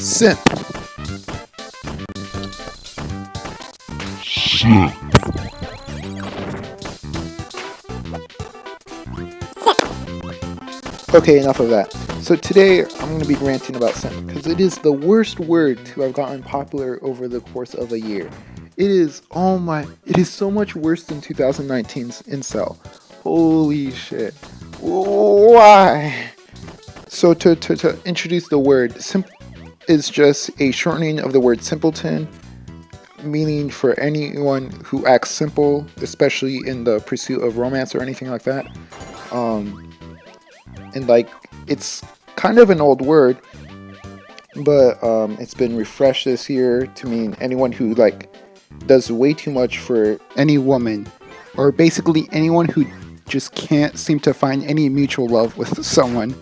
Simp. Simp. Okay, enough of that. So today I'm going to be ranting about simp because it is the worst word to have gotten popular over the course of a year. It is, it is so much worse than 2019's incel. Holy shit. Why? So to introduce the word, simp is just a shortening of the word simpleton, meaning for anyone who acts simple, especially in the pursuit of romance or anything like that. And like, it's kind of an old word, but it's been refreshed this year to mean anyone who like does way too much for any woman, or basically anyone who just can't seem to find any mutual love with someone.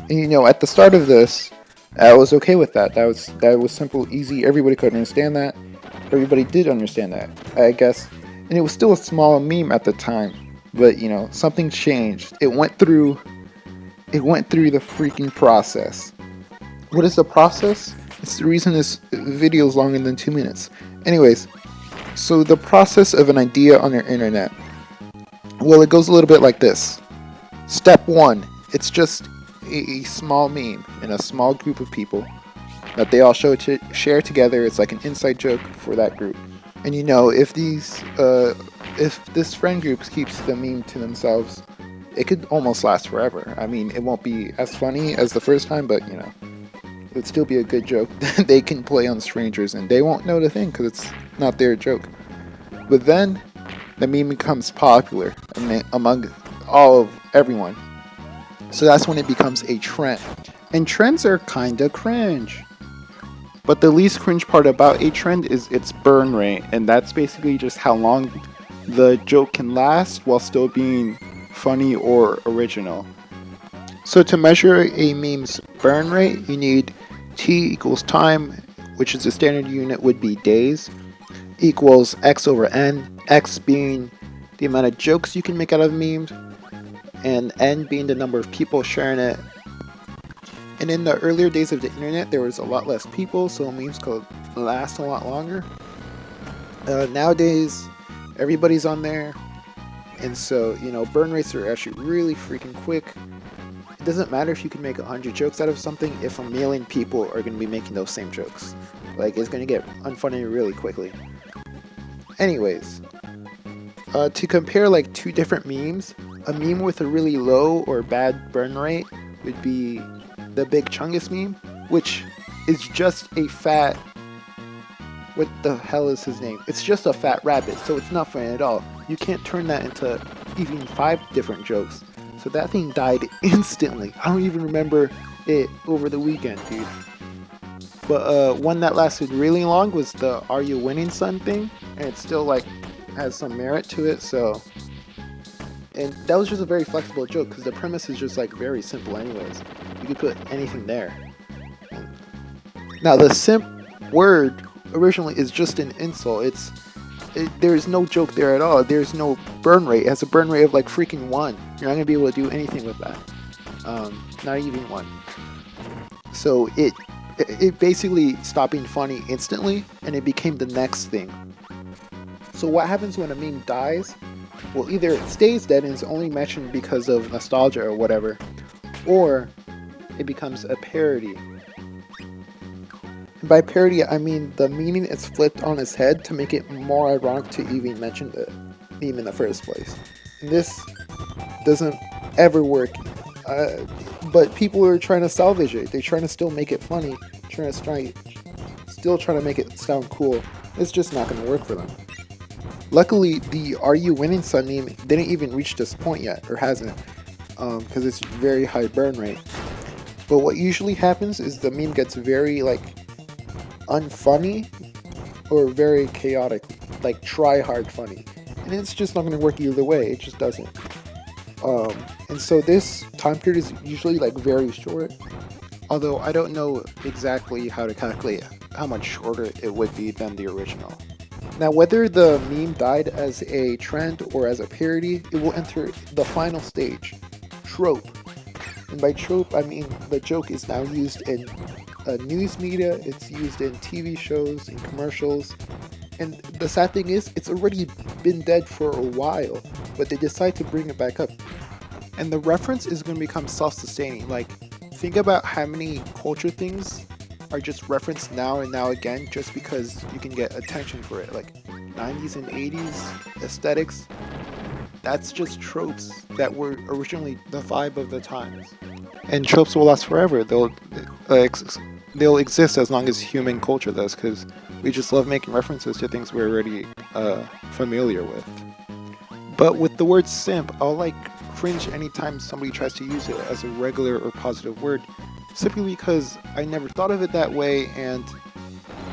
And you know, at the start of this, I was okay with that. That was simple, easy. Everybody could understand that. Everybody did understand that, I guess. And it was still a small meme at the time, but you know, something changed. It went through the freaking process. What is the process? It's the reason this video is longer than 2 minutes. Anyways, so the process of an idea on your internet. Well, it goes a little bit like this. Step 1, it's just a small meme in a small group of people that they all share together. It's like an inside joke for that group. And you know, if this friend group keeps the meme to themselves, it could almost last forever. I mean, it won't be as funny as the first time, but you know, it would still be a good joke that they can play on strangers and they won't know the thing because it's not their joke. But then the meme becomes popular among everyone. So that's when it becomes a trend. And trends are kinda cringe. But the least cringe part about a trend is its burn rate, and that's basically just how long the joke can last while still being funny or original. So to measure a meme's burn rate, you need t equals time, which is the standard unit would be days, equals x over n, x being the amount of jokes you can make out of memes, and n being the number of people sharing it. And in the earlier days of the internet, there was a lot less people, so memes could last a lot longer. Nowadays, everybody's on there, and so, you know, burn rates are actually really freaking quick. It doesn't matter if you can make 100 jokes out of something if a million people are going to be making those same jokes. Like, it's going to get unfunny really quickly. Anyways, to compare like two different memes, a meme with a really low or bad burn rate would be the Big Chungus meme, which is just a fat... What the hell is his name? It's just a fat rabbit, so it's not funny at all. You can't turn that into even 5 different jokes. So that thing died instantly. I don't even remember it over the weekend, dude. But one that lasted really long was the "Are you winning, son?" thing, and it still like has some merit to it. So, and that was just a very flexible joke because the premise is just like very simple, anyways. You could put anything there. Now the simp word originally is just an insult. There's no joke there at all. There's no burn rate. It has a burn rate of like freaking 1. You're not gonna be able to do anything with that. Not even 1. So it basically stopped being funny instantly, and it became the next thing. So what happens when a meme dies? Well, either it stays dead and is only mentioned because of nostalgia or whatever, or it becomes a parody. And by parody, I mean the meaning is flipped on its head to make it more ironic to even mention the meme in the first place. And this doesn't ever work. But people are trying to salvage it. They're trying to still make it funny, still trying to make it sound cool. It's just not going to work for them. Luckily, the "Are you winning, son?" meme didn't even reach this point yet, or hasn't, because it's very high burn rate. But what usually happens is the meme gets very like unfunny or very chaotic, like try hard funny, and it's just not going to work either way. It just doesn't. And so this time period is usually like very short, although I don't know exactly how to calculate how much shorter it would be than the original. Now, whether the meme died as a trend or as a parody, it will enter the final stage, trope. And by trope, I mean the joke is now used in news media, it's used in TV shows, in commercials, and the sad thing is, it's already been dead for a while, but they decide to bring it back up. And the reference is going to become self-sustaining. Like, think about how many culture things are just referenced now and now again just because you can get attention for it. Like 90s and 80s aesthetics, that's just tropes that were originally the vibe of the times. And tropes will last forever. They'll exist as long as human culture does, because we just love making references to things we're already familiar with. But with the word simp, I'll like cringe anytime somebody tries to use it as a regular or positive word, simply because I never thought of it that way, and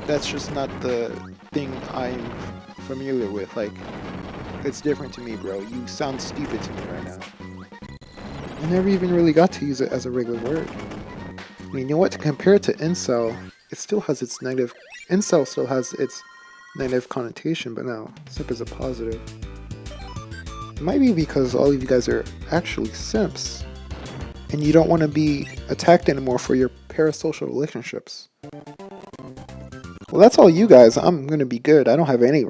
that's just not the thing I'm familiar with. Like, it's different to me, bro. You sound stupid to me right now. I never even really got to use it as a regular word. I mean, you know what? To compare it to incel, it still has its negative. Incel still has its negative connotation, but no, simp is a positive. It might be because all of you guys are actually simps, and you don't want to be attacked anymore for your parasocial relationships. Well, that's all you guys. I'm gonna be good. I don't have any